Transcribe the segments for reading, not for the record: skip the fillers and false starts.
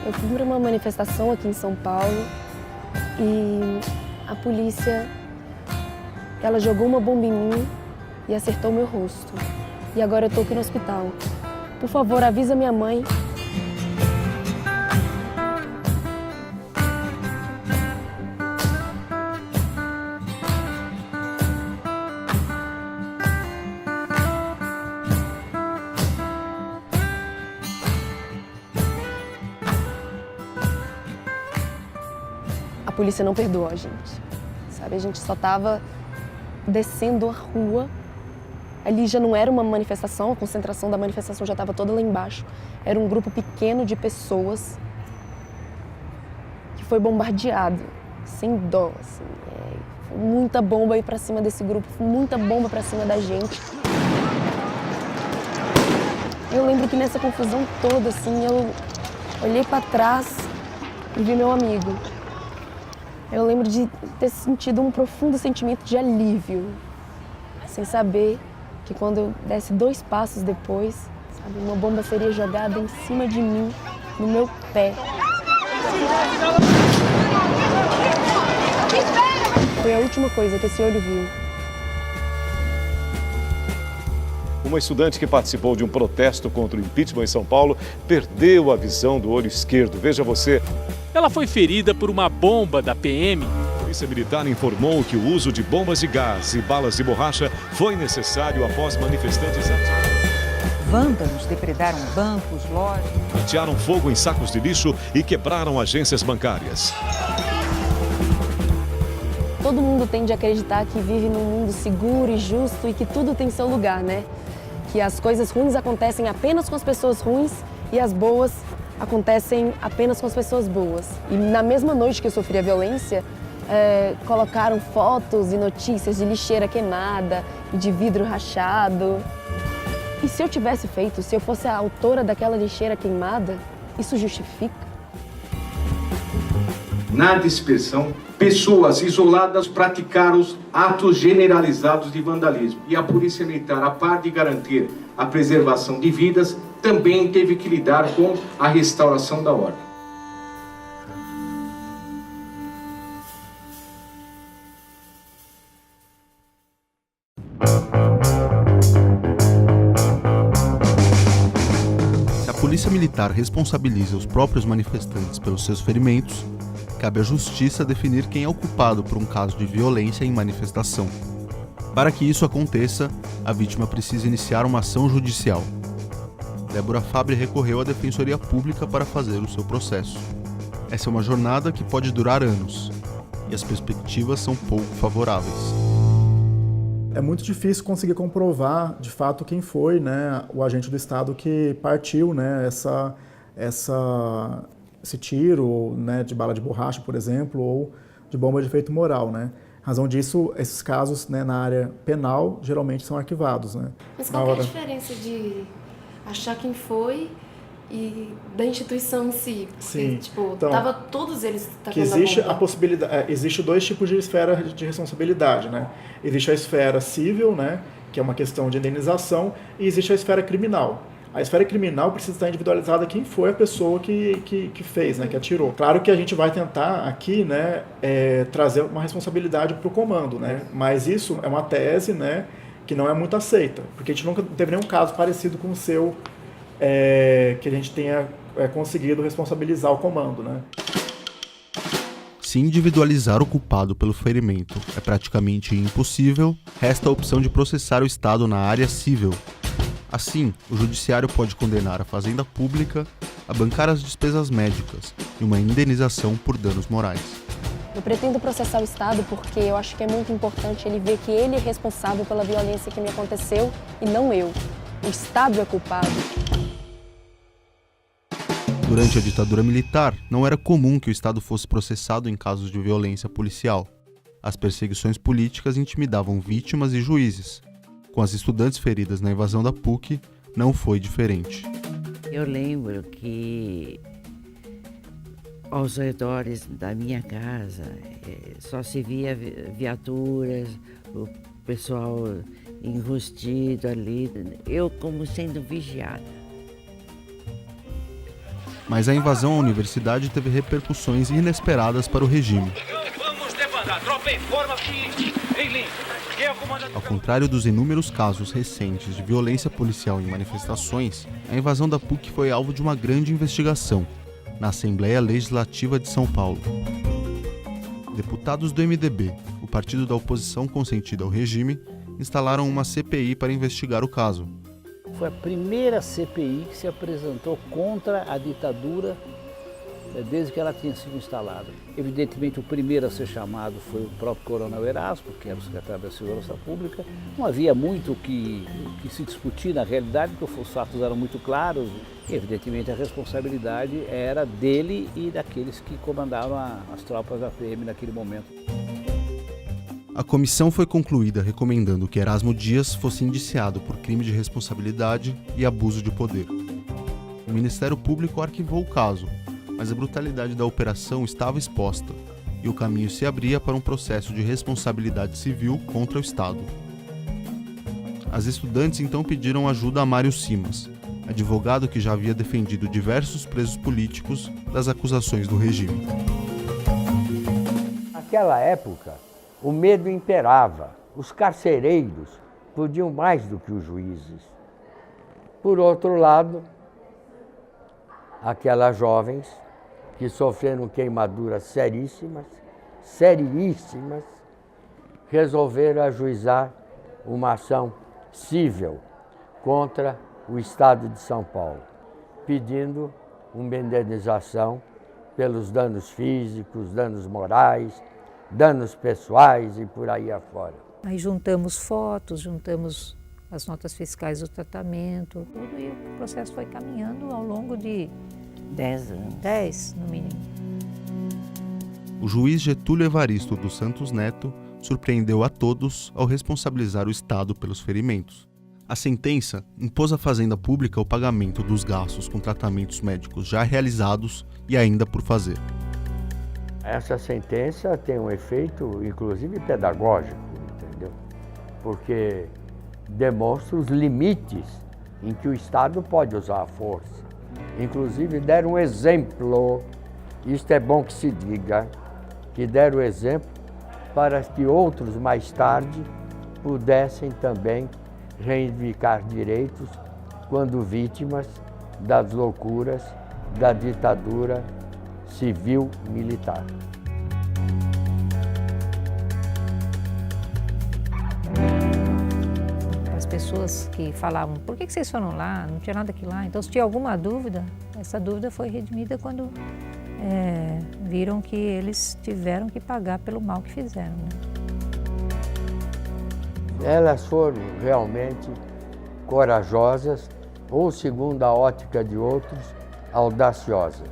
Eu fui para uma manifestação aqui em São Paulo e a polícia, ela jogou uma bomba em mim e acertou meu rosto. E agora eu tô aqui no hospital. Por favor, avisa minha mãe. A polícia não perdoou a gente, sabe? A gente só tava descendo a rua. Ali já não era uma manifestação, a concentração da manifestação já estava toda lá embaixo. Era um grupo pequeno de pessoas que foi bombardeado, sem dó, assim. Muita bomba aí pra cima desse grupo, muita bomba pra cima da gente. Eu lembro que nessa confusão toda, assim, eu olhei pra trás e vi meu amigo. Eu lembro de ter sentido um profundo sentimento de alívio, sem saber que quando eu desse 2 passos depois, sabe, uma bomba seria jogada em cima de mim, no meu pé. Foi a última coisa que esse olho viu. Uma estudante que participou de um protesto contra o impeachment em São Paulo perdeu a visão do olho esquerdo. Veja você. Ela foi ferida por uma bomba da PM. A Polícia Militar informou que o uso de bombas de gás e balas de borracha foi necessário após manifestantes Vândalos depredaram bancos, lojas. atearam fogo em sacos de lixo e quebraram agências bancárias. Todo mundo tende a acreditar que vive num mundo seguro e justo e que tudo tem seu lugar, né? Que as coisas ruins acontecem apenas com as pessoas ruins e as boas acontecem apenas com as pessoas boas. E na mesma noite que eu sofri a violência, colocaram fotos e notícias de lixeira queimada e de vidro rachado. E se eu tivesse feito, se eu fosse a autora daquela lixeira queimada, isso justifica? Na dispersão, pessoas isoladas praticaram atos generalizados de vandalismo. E a Polícia Militar, a par de garantir a preservação de vidas, também teve que lidar com a restauração da ordem. Se a Polícia Militar responsabiliza os próprios manifestantes pelos seus ferimentos, cabe à Justiça definir quem é o culpado por um caso de violência em manifestação. Para que isso aconteça, a vítima precisa iniciar uma ação judicial. Débora Fabre recorreu à Defensoria Pública para fazer o seu processo. Essa é uma jornada que pode durar anos, e as perspectivas são pouco favoráveis. É muito difícil conseguir comprovar, de fato, quem foi, né, o agente do Estado que partiu, né, esse tiro, né, de bala de borracha, por exemplo, ou de bomba de efeito moral, né? Razão disso, esses casos, né, na área penal geralmente são arquivados, né? Mas qual é a diferença de achar quem foi e da instituição em si? Porque, Sim. tipo, Então, tava todos eles tacando que existe a bomba. a possibilidade, existe 2 tipos de esfera de responsabilidade, né? Existe a esfera civil, né, que é uma questão de indenização, e existe a esfera criminal. A esfera criminal precisa estar individualizada quem foi a pessoa que fez, né, que atirou. Claro que a gente vai tentar aqui, né, trazer uma responsabilidade para o comando, né, mas isso é uma tese, né, que não é muito aceita, porque a gente nunca teve nenhum caso parecido com o seu, que a gente tenha conseguido responsabilizar o comando, né. Se individualizar o culpado pelo ferimento é praticamente impossível, resta a opção de processar o Estado na área civil. Assim, o Judiciário pode condenar a Fazenda Pública a bancar as despesas médicas e uma indenização por danos morais. Eu pretendo processar o Estado porque eu acho que é muito importante ele ver que ele é responsável pela violência que me aconteceu e não eu. O Estado é culpado. Durante a ditadura militar, não era comum que o Estado fosse processado em casos de violência policial. As perseguições políticas intimidavam vítimas e juízes. Com as estudantes feridas na invasão da PUC, não foi diferente. Eu lembro que aos redores da minha casa só se via viaturas, o pessoal enrustido ali, eu como sendo vigiada. Mas a invasão à universidade teve repercussões inesperadas para o regime. Vamos levantar, tropa em forma em linha. Ao contrário dos inúmeros casos recentes de violência policial em manifestações, a invasão da PUC foi alvo de uma grande investigação na Assembleia Legislativa de São Paulo. Deputados do MDB, o partido da oposição consentida ao regime, instalaram uma CPI para investigar o caso. Foi a primeira CPI que se apresentou contra a ditadura desde que ela tinha sido instalada. Evidentemente, o primeiro a ser chamado foi o próprio Coronel Erasmo, que era o secretário da Segurança Pública. Não havia muito o que se discutir na realidade, porque os fatos eram muito claros. E, evidentemente, a responsabilidade era dele e daqueles que comandavam as tropas da PM naquele momento. A comissão foi concluída recomendando que Erasmo Dias fosse indiciado por crime de responsabilidade e abuso de poder. O Ministério Público arquivou o caso, mas a brutalidade da operação estava exposta e o caminho se abria para um processo de responsabilidade civil contra o Estado. As estudantes então pediram ajuda a Mário Simas, advogado que já havia defendido diversos presos políticos das acusações do regime. Naquela época, o medo imperava. Os carcereiros podiam mais do que os juízes. Por outro lado, aquelas jovens que sofreram queimaduras seríssimas, resolveram ajuizar uma ação civil contra o Estado de São Paulo, pedindo uma indenização pelos danos físicos, danos morais, danos pessoais e por aí afora. Aí juntamos fotos, juntamos as notas fiscais do tratamento, tudo, e o processo foi caminhando ao longo de 10 anos. 10, no mínimo. O juiz Getúlio Evaristo dos Santos Neto surpreendeu a todos ao responsabilizar o Estado pelos ferimentos. A sentença impôs à Fazenda Pública o pagamento dos gastos com tratamentos médicos já realizados e ainda por fazer. Essa sentença tem um efeito, inclusive, pedagógico, entendeu? Porque demonstra os limites em que o Estado pode usar a força. Inclusive, deram um exemplo, isto é bom que se diga, que deram exemplo para que outros, mais tarde, pudessem também reivindicar direitos quando vítimas das loucuras da ditadura civil-militar. As pessoas que falavam, por que vocês foram lá? Não tinha nada aqui lá. Então, se tinha alguma dúvida, essa dúvida foi redimida quando viram que eles tiveram que pagar pelo mal que fizeram. Né? Elas foram realmente corajosas, ou, segundo a ótica de outros, audaciosas.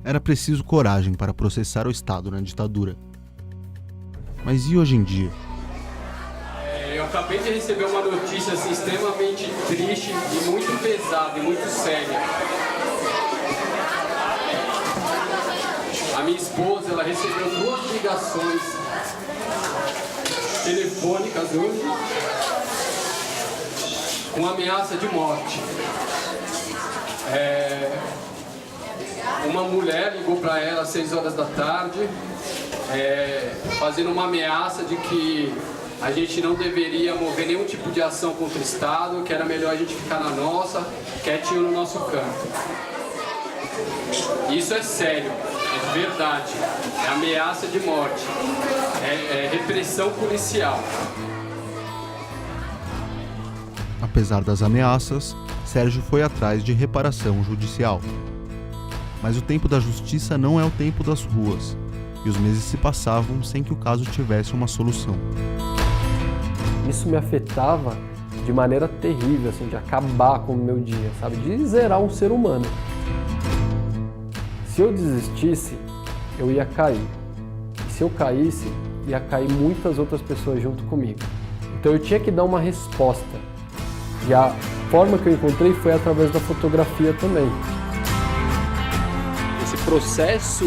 Era preciso coragem para processar o Estado na ditadura. Mas e hoje em dia? Eu acabei de receber uma notícia assim, extremamente triste e muito pesada e muito séria. A minha esposa, ela recebeu 2 ligações telefônicas hoje com ameaça de morte. Uma mulher ligou para ela às 6 horas da tarde, fazendo uma ameaça de que a gente não deveria mover nenhum tipo de ação contra o Estado, que era melhor a gente ficar na nossa, quietinho no nosso canto. Isso é sério, é verdade, é ameaça de morte, é repressão policial. Apesar das ameaças, Sérgio foi atrás de reparação judicial. Mas o tempo da justiça não é o tempo das ruas, e os meses se passavam sem que o caso tivesse uma solução. Isso me afetava de maneira terrível, assim, de acabar com o meu dia, sabe? De zerar um ser humano. Se eu desistisse, eu ia cair. E se eu caísse, ia cair muitas outras pessoas junto comigo. Então eu tinha que dar uma resposta. E a forma que eu encontrei foi através da fotografia também. Esse processo,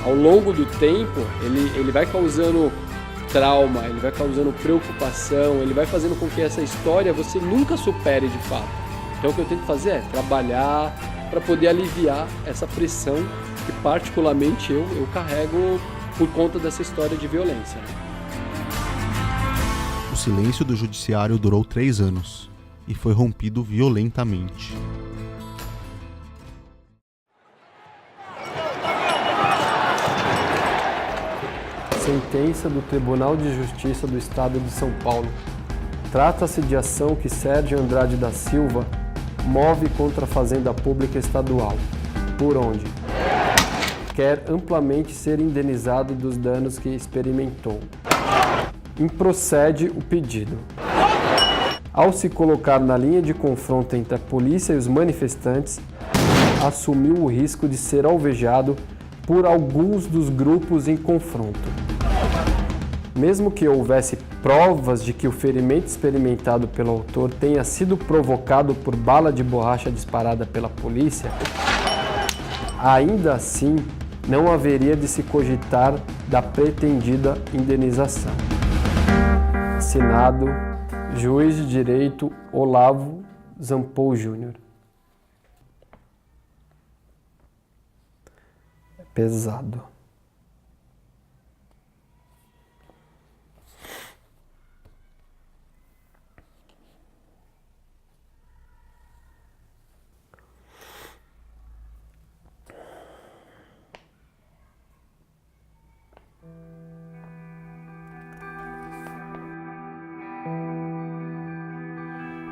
ao longo do tempo, ele vai causando trauma, ele vai causando preocupação, ele vai fazendo com que essa história você nunca supere de fato. Então o que eu tento fazer é trabalhar para poder aliviar essa pressão que particularmente eu carrego por conta dessa história de violência. O silêncio do judiciário durou 3 anos e foi rompido violentamente. Sentença do Tribunal de Justiça do Estado de São Paulo. Trata-se de ação que Sérgio Andrade da Silva move contra a Fazenda Pública Estadual, por onde quer amplamente ser indenizado dos danos que experimentou. Improcede o pedido. Ao se colocar na linha de confronto entre a polícia e os manifestantes, assumiu o risco de ser alvejado por alguns dos grupos em confronto. Mesmo que houvesse provas de que o ferimento experimentado pelo autor tenha sido provocado por bala de borracha disparada pela polícia, ainda assim não haveria de se cogitar da pretendida indenização. Assinado, Juiz de Direito Olavo Zampou Júnior. Pesado.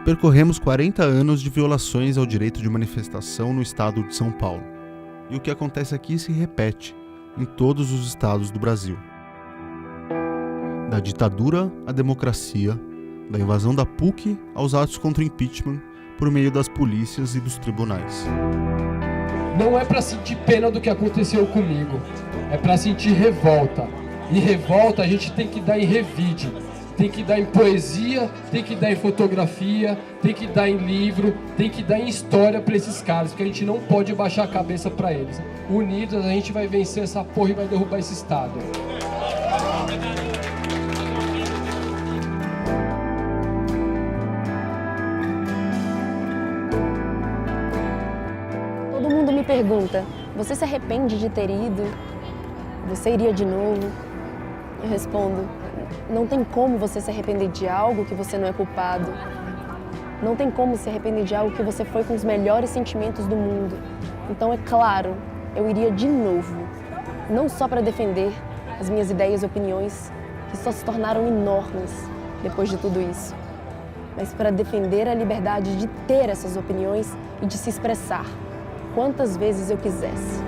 Percorremos 40 anos de violações ao direito de manifestação no estado de São Paulo. E o que acontece aqui se repete em todos os estados do Brasil. Da ditadura à democracia, da invasão da PUC aos atos contra o impeachment por meio das polícias e dos tribunais. Não é para sentir pena do que aconteceu comigo, é para sentir revolta. E revolta a gente tem que dar em revide. Tem que dar em poesia, tem que dar em fotografia, tem que dar em livro, tem que dar em história para esses caras, porque a gente não pode baixar a cabeça para eles. Unidos a gente vai vencer essa porra e vai derrubar esse estado. Todo mundo me pergunta, você se arrepende de ter ido? Você iria de novo? Eu respondo, não tem como você se arrepender de algo que você não é culpado. Não tem como se arrepender de algo que você foi com os melhores sentimentos do mundo. Então, é claro, eu iria de novo. Não só para defender as minhas ideias e opiniões, que só se tornaram enormes depois de tudo isso, mas para defender a liberdade de ter essas opiniões e de se expressar quantas vezes eu quisesse.